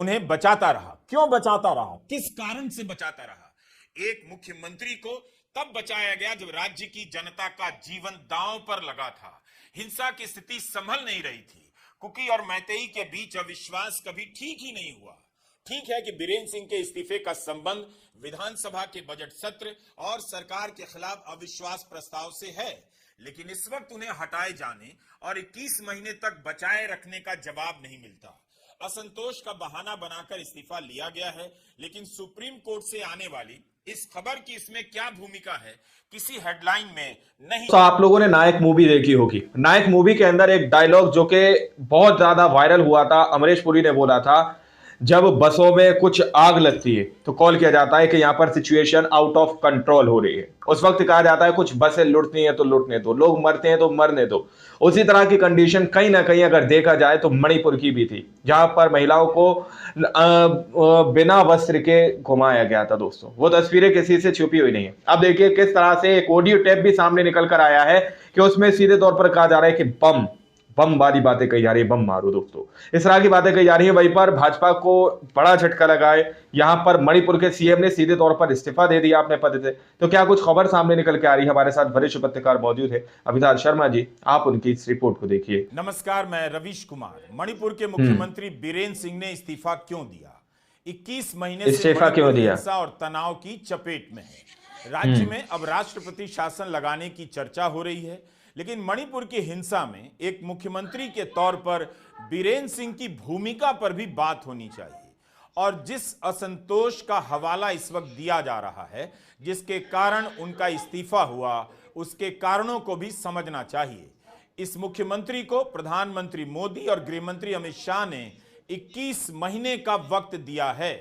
उन्हें बचाता रहा। क्यों बचाता रहा, किस कारण से बचाता रहा? एक मुख्यमंत्री को तब बचाया गया जब राज्य की जनता का जीवन दांव पर लगा था, हिंसा की स्थिति संभल नहीं रही थी, कुकी और मैतेई के बीच अविश्वास कभी ठीक ही नहीं हुआ। ठीक है कि बीरेन सिंह के इस्तीफे का संबंध विधानसभा के बजट सत्र और सरकार के खिलाफ अविश्वास प्रस्ताव से है, लेकिन इस वक्त उन्हें हटाए जाने और 21 महीने तक बचाए रखने का जवाब नहीं मिलता। असंतोष का बहाना बनाकर इस्तीफा लिया गया है, लेकिन सुप्रीम कोर्ट से आने वाली इस खबर की इसमें क्या भूमिका है, किसी हेडलाइन में नहीं। तो आप लोगों ने नायक मूवी देखी होगी। नायक मूवी के अंदर एक डायलॉग जो कि बहुत ज्यादा वायरल हुआ था, अमरीश पुरी ने बोला था, जब बसों में कुछ आग लगती है तो कॉल किया जाता है कि यहां पर सिचुएशन आउट ऑफ कंट्रोल हो रही है। उस वक्त कहा जाता है कुछ बसें लुटती हैं तो लुटने दो, लोग मरते हैं तो मरने दो। उसी तरह की कंडीशन कहीं ना कहीं अगर देखा जाए तो मणिपुर की भी थी, जहां पर महिलाओं को बिना वस्त्र के घुमाया गया था। दोस्तों, वो तस्वीरें किसी से छुपी हुई नहीं है। अब देखिए किस तरह से एक ऑडियो टेप भी सामने निकल कर आया है कि उसमें सीधे तौर पर कहा जा रहा है कि बम बम वाली बातें कही जा रही है, बम मारो। दोस्तों, इस तरह की बातें कही जा रही है। वहीं पर भाजपा को बड़ा झटका लगा है। यहां पर मणिपुर के सीएम ने सीधे तौर पर इस्तीफा दे दिया अपने पद से। तो क्या कुछ खबर सामने निकल के आ रही है? हमारे साथ वरिष्ठ पत्रकार मौजूद है, अभिताभ शर्मा जी, आप उनकी इस रिपोर्ट को देखिए। नमस्कार, मैं रवीश कुमार। मणिपुर के मुख्यमंत्री बीरेन सिंह ने इस्तीफा क्यों दिया? 21 महीने से इस्तीफा क्यों दिया? हिंसा और तनाव की चपेट में है। राज्य में अब राष्ट्रपति शासन लगाने की चर्चा हो रही है, लेकिन मणिपुर की हिंसा में एक मुख्यमंत्री के तौर पर बीरेन सिंह की भूमिका पर भी बात होनी चाहिए। और जिस असंतोष का हवाला इस वक्त दिया जा रहा है, जिसके कारण उनका इस्तीफा हुआ, उसके कारणों को भी समझना चाहिए। इस मुख्यमंत्री को प्रधानमंत्री मोदी और गृहमंत्री अमित शाह ने 21 महीने का वक्त दिया है।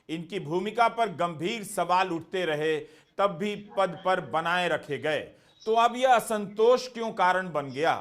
इनकी भूमिका पर गंभीर सवाल उठते रहे, तब भी पद पर बनाए रखे गए। तो अब यह असंतोष क्यों कारण बन गया?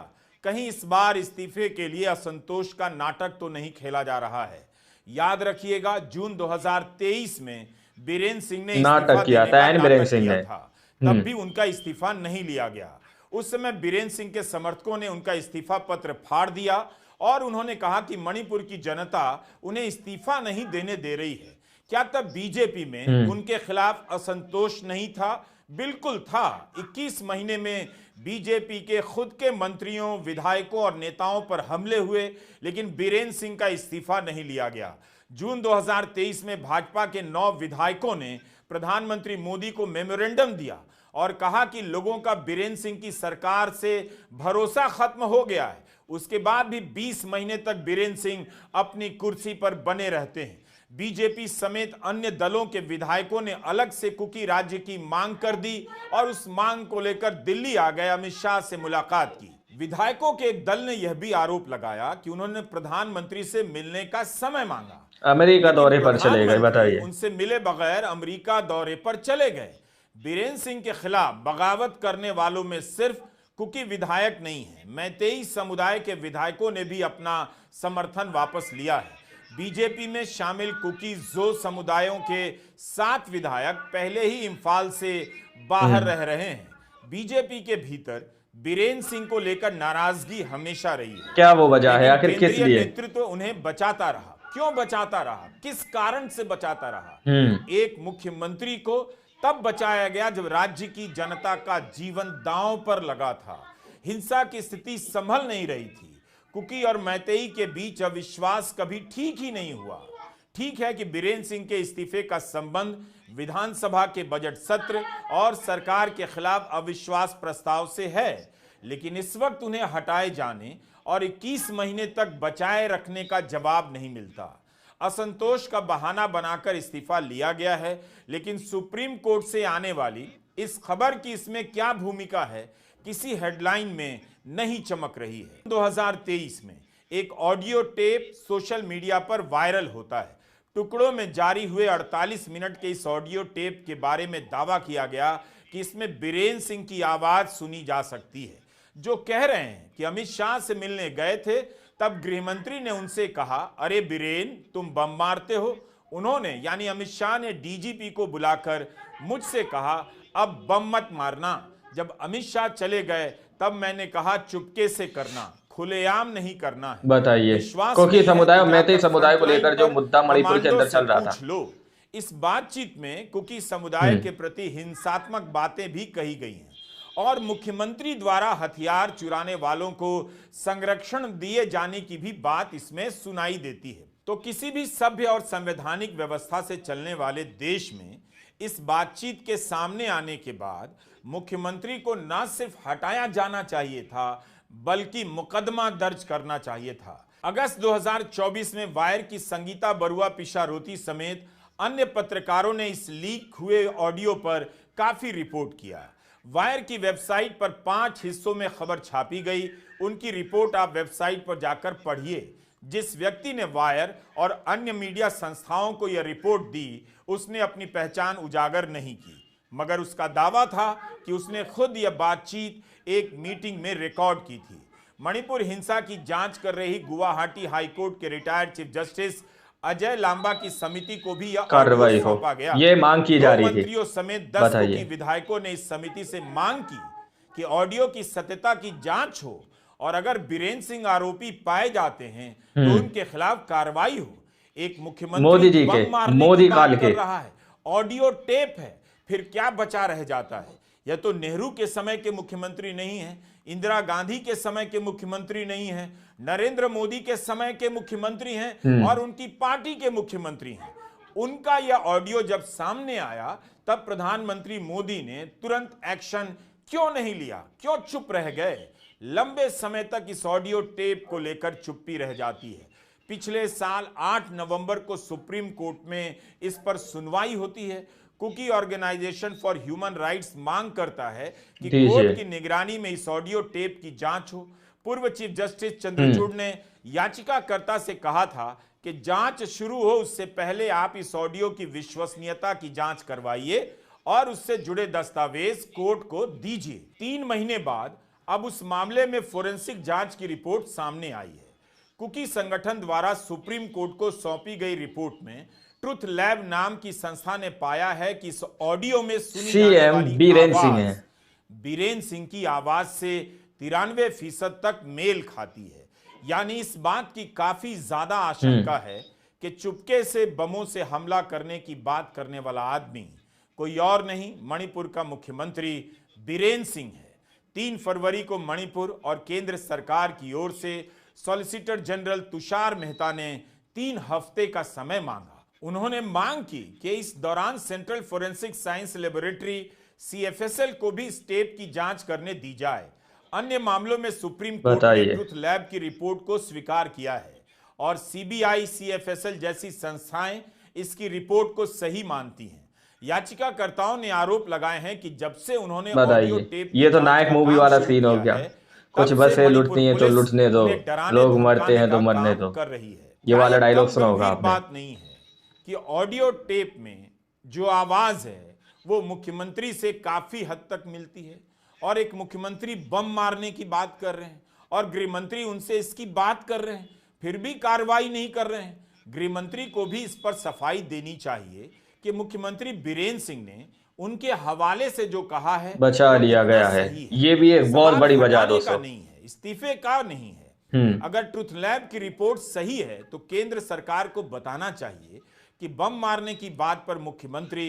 कहीं इस बार इस्तीफे के लिए असंतोष का नाटक तो नहीं खेला जा रहा है? याद रखिएगा, जून 2023 में बीरेन सिंह ने नाटक किया था, तब भी उनका इस्तीफा नहीं लिया गया। उस समय बीरेन सिंह के समर्थकों ने उनका इस्तीफा पत्र फाड़ दिया और उन्होंने कहा कि मणिपुर की जनता उन्हें इस्तीफा नहीं देने दे रही है। क्या तब बीजेपी में उनके खिलाफ असंतोष नहीं था? बिल्कुल था। 21 महीने में बीजेपी के खुद के मंत्रियों, विधायकों और नेताओं पर हमले हुए, लेकिन बीरेन सिंह का इस्तीफा नहीं लिया गया। जून 2023 में भाजपा के 9 विधायकों ने प्रधानमंत्री मोदी को मेमोरेंडम दिया और कहा कि लोगों का बीरेन सिंह की सरकार से भरोसा खत्म हो गया है। उसके बाद भी 20 महीने तक बीरेन सिंह अपनी कुर्सी पर बने रहते हैं। बीजेपी समेत अन्य दलों के विधायकों ने अलग से कुकी राज्य की मांग कर दी और उस मांग को लेकर दिल्ली आ गए, अमित शाह से मुलाकात की। विधायकों के एक दल ने यह भी आरोप लगाया कि उन्होंने प्रधानमंत्री से मिलने का समय मांगा, अमेरिका दौरे पर चले गए। बताइए, उनसे मिले बगैर अमेरिका दौरे पर चले गए। बीरेन सिंह के खिलाफ बगावत करने वालों में सिर्फ कुकी विधायक नहीं है, मैतेई समुदाय के विधायकों ने भी अपना समर्थन वापस लिया है। बीजेपी में शामिल कुकी जो समुदायों के 7 विधायक पहले ही इम्फाल से बाहर रह रहे हैं। बीजेपी के भीतर बीरेन सिंह को लेकर नाराजगी हमेशा रही है। क्या वो वजह है? आखिर किस लिए नेतृत्व उन्हें बचाता रहा? क्यों बचाता रहा, किस कारण से बचाता रहा? एक मुख्यमंत्री को तब बचाया गया जब राज्य की जनता का जीवन दांव पर लगा था, हिंसा की स्थिति संभल नहीं रही थी, कुकी और मैतेई के बीच अविश्वास कभी ठीक ही नहीं हुआ। ठीक है कि बीरेन सिंह के इस्तीफे का संबंध विधानसभा के बजट सत्र और सरकार के खिलाफ अविश्वास प्रस्ताव से है, लेकिन इस वक्त उन्हें हटाए जाने और 21 महीने तक बचाए रखने का जवाब नहीं मिलता। असंतोष का बहाना बनाकर इस्तीफा लिया गया है, लेकिन सुप्रीम कोर्ट से आने वाली इस खबर की इसमें क्या भूमिका है, किसी हेडलाइन में नहीं चमक रही है। 2023 में एक ऑडियो टेप सोशल मीडिया पर वायरल होता है। टुकड़ों में जारी हुए 48 मिनट के इस ऑडियो टेप के बारे में दावा किया गया कि इसमें बीरेन सिंह की आवाज सुनी जा सकती है, जो कह रहे हैं कि अमित शाह से मिलने गए थे, तब गृहमंत्री ने उनसे कहा, अरे बीरेन, तुम बम मारते हो। उन्होंने यानी अमित शाह ने डीजीपी को बुलाकर मुझसे कहा, अब बम मत मारना। जब अमित शाह चले गए तब मैंने कहा चुपके से करना। खुलेआम नहीं करना है। बताइए, विश्वास क्योंकि नहीं है समुदाय तो और मैतेई जाकर समुदाय को फ्रंटलाइन लेकर जो पर मुद्दा मणिपुर के कमांडो अंदर से चल रहा था। पूछ लो। इस बातचीत में कुकी समुदाय के प्रति हिंसात्मक बातें भी कही गई हैं और मुख्यमंत्री द्वारा हथियार चुराने वालों को संरक्षण दिए जाने की भी बात इसमें सुनाई देती है। तो किसी भी सभ्य और संवैधानिक व्यवस्था से चलने वाले देश में इस बातचीत के सामने आने के बाद मुख्यमंत्री को न सिर्फ हटाया जाना चाहिए था बल्कि मुकदमा दर्ज करना चाहिए था। अगस्त 2024 में वायर की संगीता बरुआ पिशारोती समेत अन्य पत्रकारों ने इस लीक हुए ऑडियो पर काफी रिपोर्ट किया। वायर की वेबसाइट पर 5 हिस्सों में खबर छापी गई। उनकी रिपोर्ट आप वेबसाइट पर जाकर पढ़िए। जिस व्यक्ति ने वायर और अन्य मीडिया संस्थाओं को यह रिपोर्ट दी उसने अपनी पहचान उजागर नहीं की, मगर उसका दावा था कि उसने खुद यह बातचीत एक मीटिंग में रिकॉर्ड की थी। मणिपुर हिंसा की जांच कर रही गुवाहाटी हाईकोर्ट के retired chief justice Ajay Lamba की समिति को भी यह कार्रवाई ऑडियो हो, सौंपा गया। ये मांग की जा 2 रही थी। मंत्रियों समेत 10 बताइए। कुकी विधायकों ने इस समिति से मांग की कि ऑडियो की सत्यता की जांच हो और अगर बीरेन सिंह आरोपी पाए जाते हैं तो उनके खिलाफ कार्रवाई हो। एक मुख्यमंत्री मोदी जी बम के, मारने मोदी की बात काल कर के। रहा है, ऑडियो टेप है, फिर क्या बचा रह जाता है? यह तो नेहरू के समय के मुख्यमंत्री नहीं है, इंदिरा गांधी के समय के मुख्यमंत्री नहीं है, नरेंद्र मोदी के समय के मुख्यमंत्री हैं और उनकी पार्टी के मुख्यमंत्री हैं। उनका यह ऑडियो जब सामने आया तब प्रधानमंत्री मोदी ने तुरंत एक्शन क्यों नहीं लिया? क्यों चुप रह गए? लंबे समय तक इस ऑडियो टेप को लेकर चुप्पी रह जाती है। पिछले साल 8 नवंबर को सुप्रीम कोर्ट में इस पर सुनवाई होती है। Kuki organisation for human rights मांग करता है कि कोर्ट की निगरानी में इस ऑडियो टेप की जांच हो। पूर्व चीफ जस्टिस चंद्रचूड़ ने याचिकाकर्ता से कहा था कि जांच शुरू हो उससे पहले आप इस ऑडियो की विश्वसनीयता की जांच करवाइए और उससे जुड़े दस्तावेज कोर्ट को दीजिए। 3 महीने बाद अब उस मामले में फोरेंसिक जांच की रिपोर्ट सामने आई है। कुकी संगठन द्वारा सुप्रीम कोर्ट को सौंपी गई रिपोर्ट में ट्रुथ लैब नाम की संस्था ने पाया है कि इस ऑडियो में सुनी जाने वाली बीरेन सिंह आवाज है। बीरेन सिंह की आवाज से 93% तक मेल खाती है। यानी इस बात की काफी ज्यादा आशंका है कि चुपके से बमों से हमला करने की बात करने वाला आदमी कोई और नहीं, मणिपुर का मुख्यमंत्री बीरेन सिंह है। 3 फरवरी को मणिपुर और केंद्र सरकार की ओर से सॉलिसिटर जनरल तुषार मेहता ने 3 हफ्ते का समय मांगा। उन्होंने मांग की कि इस दौरान central forensic science laboratory CFSL को भी इस टेप की जांच करने दी जाए। अन्य मामलों में सुप्रीम कोर्ट ने ट्रुथ लैब की रिपोर्ट को स्वीकार किया है और CBI, CFSL जैसी संस्थाएं इसकी रिपोर्ट को सही मानती हैं। याचिकाकर्ताओं ने आरोप लगाए हैं कि जब से उन्होंने ऑडियो टेप ये तो नायक मूवी वाला सीन हो गया, कुछ बसें लुटती हैं तो लुटने दो, लोग मरते हैं तो मरने दो, कर रही है। ये वाला डायलॉग सुना होगा आपने। बात नहीं है कि ऑडियो टेप में जो आवाज है वो मुख्यमंत्री से काफी हद तक मिलती है और एक मुख्यमंत्री बम मारने की बात कर रहे हैं और गृह मंत्री उनसे इसकी बात कर रहे हैं, फिर भी कार्रवाई नहीं कर रहे हैं। गृह मंत्री को भी इस पर सफाई देनी चाहिए कि मुख्यमंत्री बीरेन सिंह ने उनके हवाले से जो कहा है बचा लिया गया है। ये भी एक बहुत बड़ी वजह दोस्तों, नहीं है, इस्तीफे का नहीं है। अगर ट्रुथ लैब की रिपोर्ट सही है तो केंद्र सरकार को बताना चाहिए कि बम मारने की बात पर मुख्यमंत्री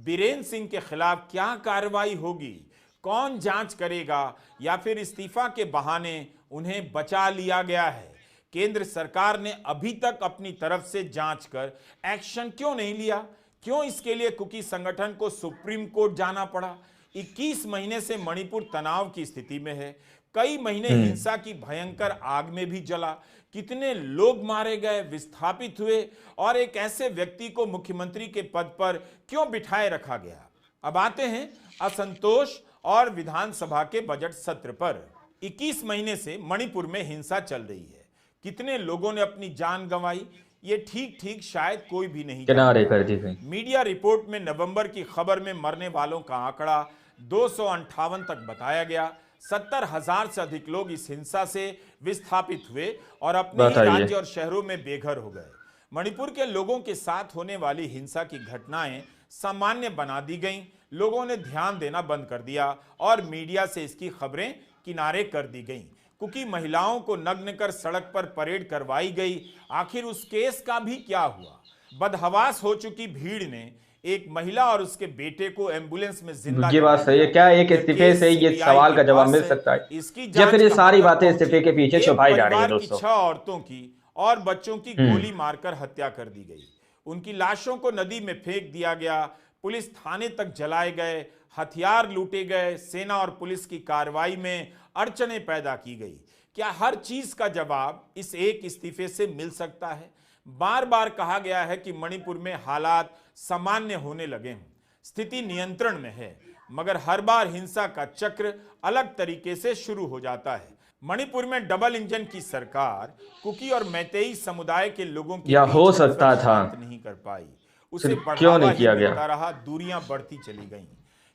बीरेन सिंह के खिलाफ क्या कार्रवाई होगी, कौन जांच करेगा या फिर इस्तीफा के बहाने उन्हें बचा लिया गया है। केंद्र सरकार ने अभी तक अपनी तरफ से जांच कर एक्शन क्यों नहीं लिया? क्यों इसके लिए कुकी संगठन को सुप्रीम कोर्ट जाना पड़ा? 21 महीने से मणिपुर तनाव की स्थिति में है। कई महीने हिंसा की भयंकर आग में भी जला। कितने लोग मारे गए, विस्थापित हुए और एक ऐसे व्यक्ति को मुख्यमंत्री के पद पर क्यों बिठाए रखा गया? अब आते हैं असंतोष और विधानसभा के बजट सत्र पर। 21 महीने से मणिपुर में हिंसा चल रही है। कितने लोगों ने अपनी जान गंवाई ये ठीक शायद कोई भी नहीं किनारे कर दी गई। मीडिया रिपोर्ट में नवंबर की खबर में मरने वालों का आंकड़ा 258 तक बताया गया। 70,000 से अधिक लोग इस हिंसा से विस्थापित हुए और अपने ही राज्य और शहरों में बेघर हो गए। मणिपुर के लोगों के साथ होने वाली हिंसा की घटनाएं सामान्य बना दी गईं। लोगों ने ध्यान देना बंद कर दिया और मीडिया से इसकी खबरें किनारे कर दी गईं। कुकी महिलाओं को नग्न कर सड़क पर परेड करवाई गई। आखिर उस केस का भी क्या हुआ? बदहवास हो चुकी भीड़ ने एक महिला और उसके बेटे को एम्बुलेंस में जिंदा ये बात सही है क्या? एक इस्तीफे से ये सवाल का जवाब मिल सकता है इसकी या फिर ये सारी बातें पहुंची। इस्तीफे के पीछे छुपाई जा रही है? दोस्तों, 6 औरतों की और बच्चों की गोली मारकर हत्या कर दी गई। उनकी लाशों को नदी में फेंक दिया गया। पुलिस थाने तक जलाए गए, हथियार लूटे गए। सेना और पुलिस की कार्रवाई में अड़चने पैदा की गई। क्या हर चीज का जवाब इस एक इस्तीफे से मिल सकता है? बार बार कहा गया है कि मणिपुर में हालात सामान्य होने लगे हैं, स्थिति नियंत्रण में है, मगर हर बार हिंसा का चक्र अलग तरीके से शुरू हो जाता है। मणिपुर में डबल इंजन की सरकार कुकी और मैतेई समुदाय के लोगों की हो सकता था नहीं कर पाई। उसे क्यों नहीं किया गया? रहा, दूरियां बढ़ती चली गईं।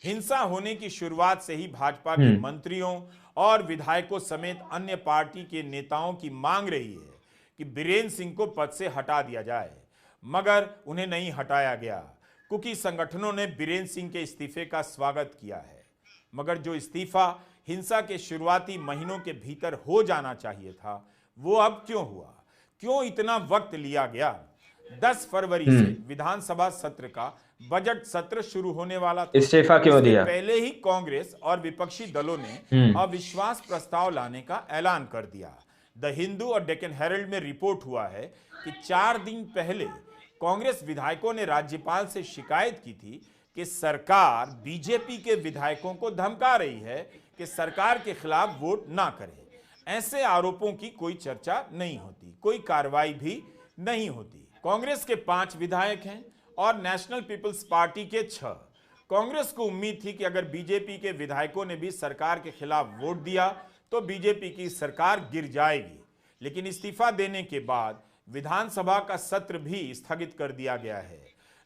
हिंसा होने की शुरुआत से ही भाजपा के मंत्रियों और विधायकों समेत अन्य पार्टी के नेताओं की मांग रही है कि बीरेन्द्र सिंह को पद से हटा दिया जाए, मगर उन्हें नहीं हटाया गया। कुकी संगठनों ने बीरेन्द्र सिंह के इस्तीफे का स्वागत किया है, मगर जो इस्तीफा हिंसा के शुरुआती महीनों के भीतर हो जाना चाहिए था, वो अब क्यों हुआ? क्यों इतना वक्त लिया गया? 10 फरवरी से विधानसभा सत्र का बजट सत्र शुरू होने वाला था। इस्तीफा क्यों दिया? पहले ही कांग्रेस और विपक्षी दलों ने अविश्वास प्रस्ताव लाने का ऐलान कर दिया। द हिंदू और डेक्कन हेरल्ड में रिपोर्ट हुआ है कि 4 दिन पहले कांग्रेस विधायकों ने राज्यपाल से शिकायत की थी कि सरकार बीजेपी के विधायकों को धमका रही है कि सरकार के खिलाफ वोट ना करें। ऐसे आरोपों की कोई चर्चा नहीं होती, कोई कार्रवाई भी नहीं होती। कांग्रेस के 5 विधायक हैं और नेशनल पीपल्स पार्टी के 6। कांग्रेस को उम्मीद थी कि अगर बीजेपी के विधायकों ने भी सरकार के खिलाफ वोट दिया तो बीजेपी की सरकार गिर जाएगी, लेकिन इस्तीफा देने के बाद विधानसभा का सत्र भी स्थगित कर दिया गया है।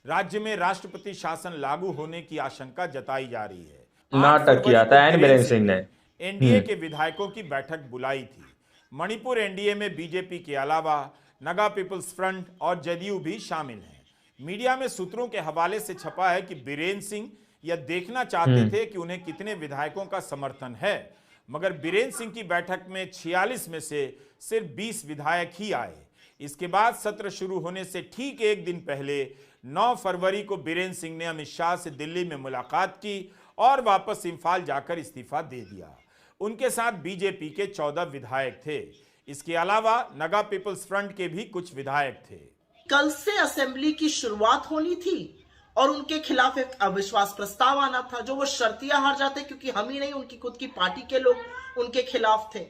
राज्य में राष्ट्रपति शासन लागू होने की आशंका जताई जा रही है। नाटक किया था बीरेन्द्र सिंह ने। एनडीए के विधायकों की बैठक बुलाई थी। मणिपुर एनडीए में बीजेपी के अलावा नगा पीपल्स फ्रंट और जदयू भी शामिल हैं। मीडिया में सूत्रों के हवाले से छपा है कि बीरेन्द्र सिंह यह देखना चाहते थे कि उन्हें कितने विधायकों का समर्थन है, मगर बीरेन्द्र सिंह की बैठक में 46 में से सिर्फ 20 विधायक ही आए। इसके बाद सत्र शुरू होने से ठीक एक दिन पहले 9 फरवरी को बीरेन्द्र सिंह ने अमित शाह से दिल्ली में मुलाकात की और वापस इंफाल जाकर इस्तीफा दे दिया। उनके साथ बीजेपी के 14 विधायक थे। इसके अलावा नगा पीपल्स फ्रंट के भी कुछ विधायक थे। कल से असेंबली की शुरुआत होनी थी और उनके खिलाफ एक अविश्वास प्रस्ताव आना था, जो वो शर्तियां हार जाते क्योंकि हम ही नहीं, उनकी खुद की पार्टी के लोग उनके खिलाफ थे।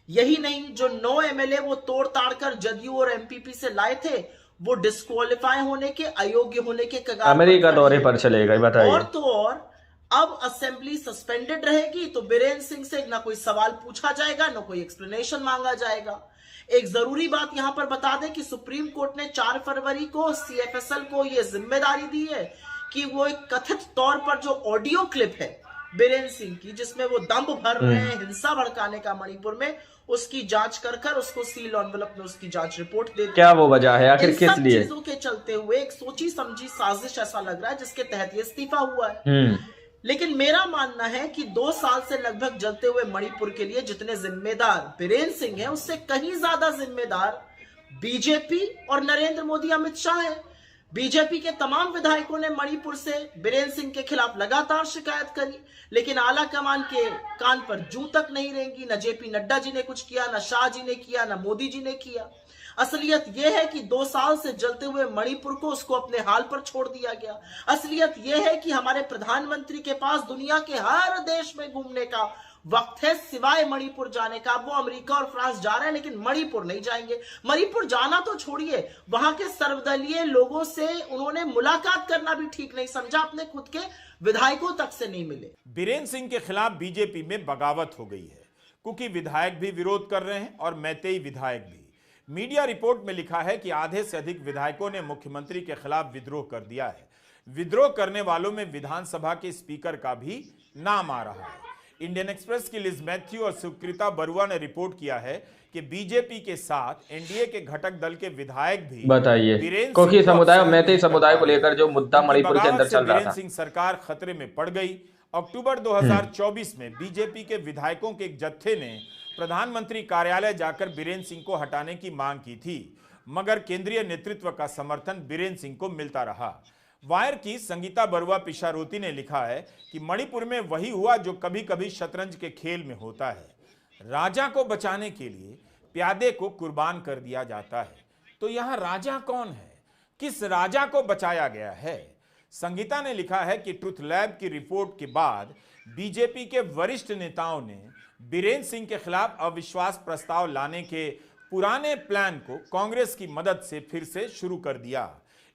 यही नहीं, जो 9 एमएलए वो तोड़ ताड़ कर जदयू और एमपीपी से लाए थे, वो डिस्क्वालीफाई होने के, अयोग्य होने के कगार अमेरिका दौरे पर चले गए। बताइए। और तो और अब असेंबली सस्पेंडेड रहेगी तो बीरेन्द्र सिंह से ना कोई सवाल पूछा जाएगा, ना कोई एक्सप्लेनेशन मांगा जाएगा। एक जरूरी बात यहां पर बता दें कि सुप्रीम कोर्ट ने 4 फरवरी को सीएफएसएल को यह जिम्मेदारी दी है कि वो एक कथित तौर पर जो ऑडियो क्लिप है बीरेन्द्र सिंह की, जिसमें वो दंभ भर रहे हैं हिंसा भड़काने का मणिपुर में, उसकी जांच कर उसको सील एनवेलप में उसकी जांच रिपोर्ट दे। क्या वो वजह है आखिर, किस लिए? चीजों के चलते हुए एक सोची समझी साजिश ऐसा लग रहा है जिसके तहत ये इस्तीफा हुआ है। लेकिन मेरा मानना है कि 2 साल से लगभग जलते हुए मणिपुर के लिए जितने जिम्मेदार बीरेन्द्र सिंह हैं, उससे कहीं ज्यादा जिम्मेदार बीजेपी और नरेंद्र मोदी, अमित शाह हैं। बीजेपी के तमाम विधायकों ने मणिपुर से बीरेन्द्र सिंह के खिलाफ लगातार शिकायत करी, लेकिन आला कमान के कान पर जूं तक नहीं रेंगी। न जेपी नड्डा जी ने कुछ किया, न शाह जी ने किया, न मोदी जी ने किया। असलियत यह है कि 2 साल से जलते हुए मणिपुर को उसको अपने हाल पर छोड़ दिया गया। असलियत यह है कि हमारे प्रधानमंत्री के पास दुनिया के हर देश में घूमने का वक्त है, सिवाय मणिपुर जाने का। वो अमेरिका और फ्रांस जा रहे हैं, लेकिन मणिपुर नहीं जाएंगे। मणिपुर जाना तो छोड़िए, वहां के सर्वदलीय लोगों से उन्होंने मुलाकात करना भी ठीक नहीं समझा, अपने खुद के विधायकों तक से नहीं मिले। बीरेन्द्र सिंह के खिलाफ बीजेपी में बगावत हो गई है। कुकी विधायक भी विरोध कर रहे हैं और मैतेई विधायक भी। मीडिया रिपोर्ट में लिखा है कि आधे से अधिक विधायकों ने मुख्यमंत्री के खिलाफ विद्रोह कर दिया है। विद्रोह करने वालों में विधानसभा के स्पीकर का भी नाम आ रहा है। इंडियन एक्सप्रेस की लिज मैथ्यू और सुकृता बरुआ ने रिपोर्ट किया है कि बीजेपी के साथ एनडीए के घटक दल के विधायक भी, बताइए, कुकी समुदाय और मैतेई समुदाय को लेकर जो मुद्दा मणिपुर के अंदर चल रहा था, बीरेन्द्र सिंह सरकार खतरे में पड़ गई। अक्टूबर 2024 में बीजेपी के विधायकों के एक जत्थे ने प्रधानमंत्री कार्यालय जाकर बीरेन्द्र सिंह को हटाने की मांग की थी, मगर केंद्रीय नेतृत्व का समर्थन बीरेन्द्र सिंह को मिलता रहा। वायर की संगीता बरुआ पिशारोती ने लिखा है कि मणिपुर में वही हुआ जो कभी कभी शतरंज के खेल में होता है। राजा को बचाने के लिए प्यादे को कुर्बान कर दिया जाता है। तो यहां राजा कौन है? किस राजा को बचाया गया है? संगीता ने लिखा है कि ट्रुथ लैब की रिपोर्ट के बाद बीजेपी के वरिष्ठ नेताओं ने बीरेन्द्र सिंह के खिलाफ अविश्वास प्रस्ताव लाने के पुराने प्लान को कांग्रेस की मदद से फिर से शुरू कर दिया।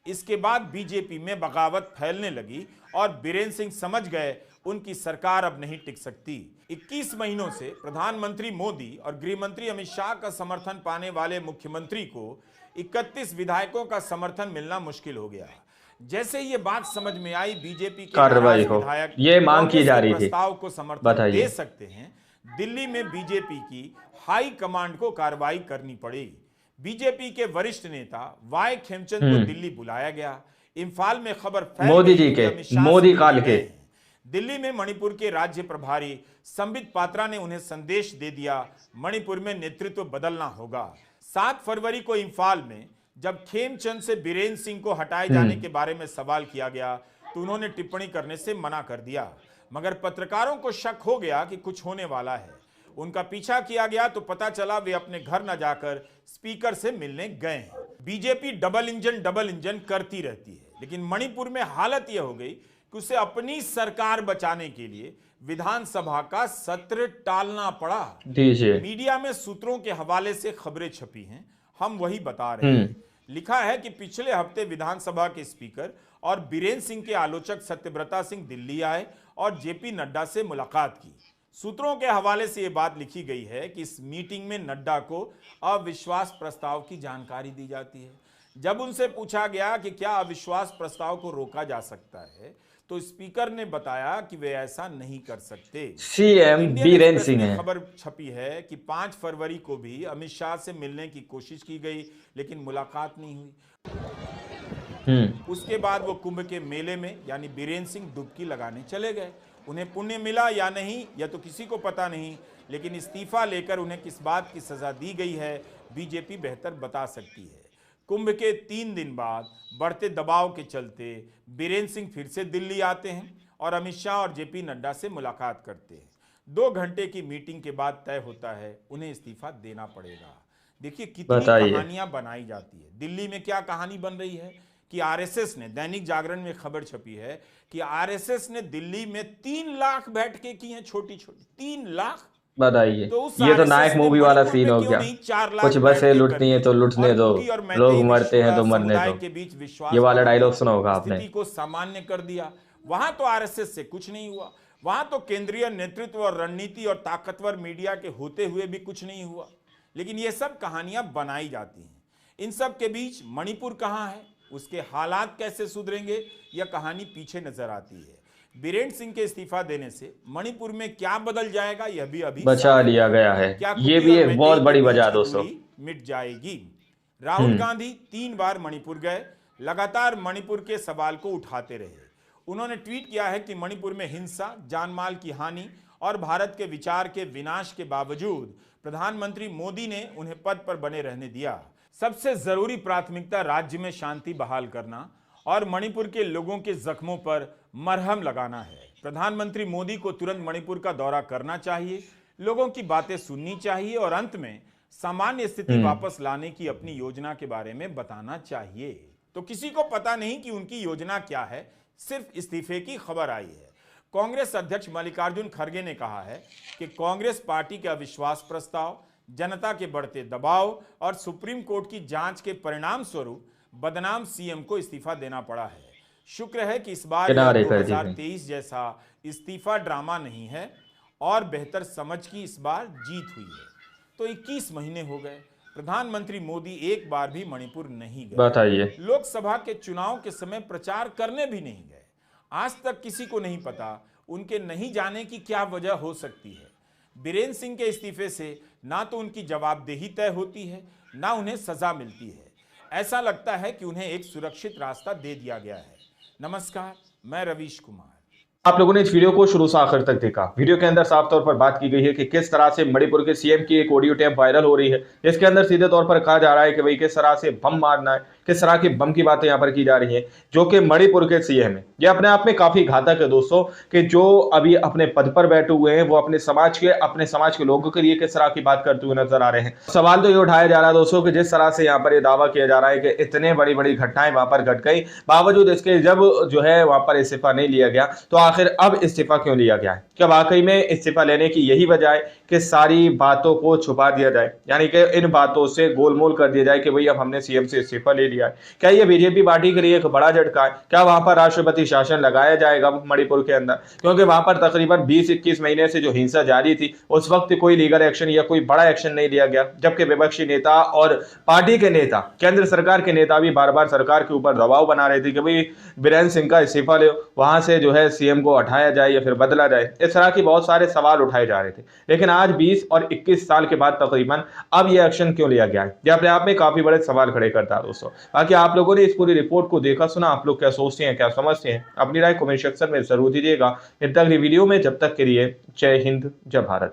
इसके बाद बीजेपी में बगावत फैलने लगी और बीरेन्द्र सिंह समझ गए उनकी सरकार अब नहीं टिक सकती। 21 महीनों से प्रधानमंत्री मोदी और गृह मंत्री अमित शाह का समर्थन पाने वाले मुख्यमंत्री को 31 विधायकों का समर्थन मिलना मुश्किल हो गया। जैसे ये बात समझ में आई, बीजेपी के कार्रवाई हो, विधायक ये मांग की जा रही थी, प्रस्ताव को समर्थन दे सकते हैं। दिल्ली में बीजेपी की हाई कमांड को कार्रवाई करनी पड़ी। बीजेपी के वरिष्ठ नेता वाई खेमचंद को दिल्ली बुलाया गया। इम्फाल में खबर मोदी जी के मोदी काल के दिल्ली में मणिपुर के राज्य प्रभारी संबित पात्रा ने उन्हें संदेश दे दिया, मणिपुर में नेतृत्व बदलना होगा। 7 फरवरी को इम्फाल में जब खेमचंद से बीरेन्द्र सिंह को हटाए जाने के बारे में सवाल किया गया तो उन्होंने टिप्पणी करने से मना कर दिया, मगर पत्रकारों को शक हो गया कि कुछ होने वाला है। उनका पीछा किया गया तो पता चला वे अपने घर न जाकर स्पीकर से मिलने गए हैं। बीजेपी डबल इंजन करती रहती है, लेकिन मणिपुर में हालत यह हो गई कि उसे अपनी सरकार बचाने के लिए विधानसभा का सत्र टालना पड़ा। मीडिया में सूत्रों के हवाले से खबरें छपी हैं, हम वही बता रहे हैं। लिखा है कि पिछले हफ्ते विधानसभा के स्पीकर और बीरेन्द्र सिंह के आलोचक सत्यव्रता सिंह दिल्ली आए और जेपी नड्डा से मुलाकात की। सूत्रों के हवाले से यह बात लिखी गई है कि इस मीटिंग में नड्डा को अविश्वास प्रस्ताव की जानकारी दी जाती है। जब उनसे पूछा गया कि क्या अविश्वास प्रस्ताव को रोका जा सकता है, तो स्पीकर ने बताया कि वे ऐसा नहीं कर सकते। सीएम बीरेन्द्र सिंह है। खबर छपी है कि 5 फरवरी को भी अमित शाह से मिलने की कोशिश की गई, लेकिन मुलाकात नहीं हुई। उसके बाद वो कुंभ के मेले में यानी बीरेन्द्र सिंह डुबकी लगाने चले गए। उन्हें पुण्य मिला या नहीं यह तो किसी को पता नहीं, लेकिन इस्तीफा लेकर उन्हें किस बात की सजा दी गई है बीजेपी बेहतर बता सकती है। कुंभ के 3 दिन बाद बढ़ते दबाव के चलते बीरेन्द्र सिंह फिर से दिल्ली आते हैं और अमित शाह और जेपी नड्डा से मुलाकात करते हैं। 2 घंटे की मीटिंग के बाद तय होता है उन्हें इस्तीफा देना पड़ेगा। देखिए कितनी कहानियां बनाई जाती है। दिल्ली में क्या कहानी बन रही है कि आरएसएस ने, दैनिक जागरण में खबर छपी है कि आरएसएस ने दिल्ली में 3 लाख बैठकें की हैं, छोटी छोटी 3 लाख। बताइए, ये तो नायक मूवी वाला सीन हो गया। कुछ बसें लुटनी है तो लुटने दो, लोग मरते हैं तो मरने दो, ये वाला डायलॉग सुना होगा आपने। स्थिति को सामान्य कर दिया। वहां तो आरएसएस से कुछ नहीं हुआ, वहां तो केंद्रीय नेतृत्व और रणनीति और ताकतवर मीडिया के होते हुए भी कुछ नहीं हुआ। लेकिन ये सब कहानियां बनाई जाती हैं। इन सब के बीच मणिपुर कहां है, उसके हालात कैसे सुधरेंगे, यह कहानी पीछे नजर आती है। बीरेन्द्र सिंह के इस्तीफा देने से मणिपुर में क्या बदल जाएगा यह भी अभी बचा लिया गया है। ये भी एक बहुत बड़ी वजह दोस्तों, मिट जाएगी। राहुल गांधी 3 बार मणिपुर गए, लगातार मणिपुर के सवाल को उठाते रहे। उन्होंने ट्वीट किया है कि मणिपुर में हिंसा, जानमाल की हानि और भारत के विचार के विनाश के बावजूद प्रधानमंत्री मोदी ने उन्हें पद पर बने रहने दिया। सबसे जरूरी प्राथमिकता राज्य में शांति बहाल करना और मणिपुर के लोगों के जख्मों पर मरहम लगाना है। प्रधानमंत्री मोदी को तुरंत मणिपुर का दौरा करना चाहिए, लोगों की बातें सुननी चाहिए और अंत में सामान्य स्थिति वापस लाने की अपनी योजना के बारे में बताना चाहिए। तो किसी को पता नहीं कि उनकी योजना क्या है, सिर्फ इस्तीफे की खबर आई है। कांग्रेस अध्यक्ष मल्लिकार्जुन खड़गे ने कहा है कि कांग्रेस पार्टी के अविश्वास प्रस्ताव, जनता के बढ़ते दबाव और सुप्रीम कोर्ट की जांच के परिणाम स्वरूप बदनाम सीएम को इस्तीफा देना पड़ा है। शुक्र है कि इस बार 2023 जैसा इस्तीफा ड्रामा नहीं है और बेहतर समझ की इस बार जीत हुई है। तो 21 महीने हो गए, प्रधानमंत्री मोदी एक बार भी मणिपुर नहीं गए। बताइए, लोकसभा के चुनाव के समय प्रचार करने भी नहीं गए। आज तक किसी को नहीं पता उनके नहीं जाने की क्या वजह हो सकती है। बीरेन्द्र सिंह के इस्तीफे से ना तो उनकी जवाबदेही तय होती है, ना उन्हें सजा मिलती है। ऐसा लगता है कि उन्हें एक सुरक्षित रास्ता दे दिया गया है। नमस्कार, मैं रवीश कुमार। आप लोगों ने इस वीडियो को शुरू से आखिर तक देखा। वीडियो के अंदर साफ तौर पर बात की गई है कि किस तरह से मणिपुर के सीएम की एक ऑडियो टेप वायरल हो रही है। इसके अंदर सीधे तौर पर कहा जा रहा है कि भाई किस तरह से बम मारना है, किस तरह की बम की बातें यहाँ पर की जा रही है। जो कि मणिपुर के सीएम है, ये अपने आप में काफी घातक है दोस्तों, कि जो अभी अपने पद पर बैठे हुए हैं वो अपने समाज के लोगों के लिए किस तरह की बात करते हुए नजर आ रहे हैं। सवाल तो ये उठाया जा रहा है दोस्तों कि जिस तरह से यहाँ पर ये दावा किया जा रहा है कि इतने बड़ी बड़ी घटनाएं वहां पर घट गई, बावजूद इसके जब जो है वहां पर इस्तीफा नहीं लिया गया, तो आखिर अब इस्तीफा क्यों लिया गया है? क्या वाकई में इस्तीफा लेने की यही वजह है कि सारी बातों को छुपा दिया जाए, यानी कि इन बातों से गोलमोल कर दिया जाए कि भाई अब हमने सीएम से इस्तीफा ले लिया है? क्या ये बीजेपी पार्टी के लिए एक बड़ा झटका है? क्या वहां पर राष्ट्रपति शासन लगाया जाएगा मणिपुर के अंदर? क्योंकि वहां पर तकरीबन 20-21 महीने से जो हिंसा जारी थी, उस वक्त कोई लीगल एक्शन या कोई बड़ा एक्शन नहीं लिया गया, जबकि विपक्षी नेता और पार्टी के नेता, केंद्र सरकार के नेता भी बार बार सरकार के ऊपर दबाव बना रहे थे कि भाई बीरेंद्र सिंह का इस्तीफा ले, वहां से जो है सीएम को हटाया जाए या फिर बदला जाए। इस तरह की बहुत सारे सवाल उठाए जा रहे थे। लेकिन आज 20 और 21 साल के बाद तकरीबन अब यह एक्शन क्यों लिया गया है, यह अपने आप में काफी बड़े सवाल खड़े करता है दोस्तों। बाकी आप लोगों ने इस पूरी रिपोर्ट को देखा सुना, आप लोग क्या सोचते हैं, क्या समझते हैं, अपनी राय कमेंट सेक्शन में जरूर दीजिएगा। फिर तक अगली वीडियो में, जब तक के लिए जय हिंद, जय भारत।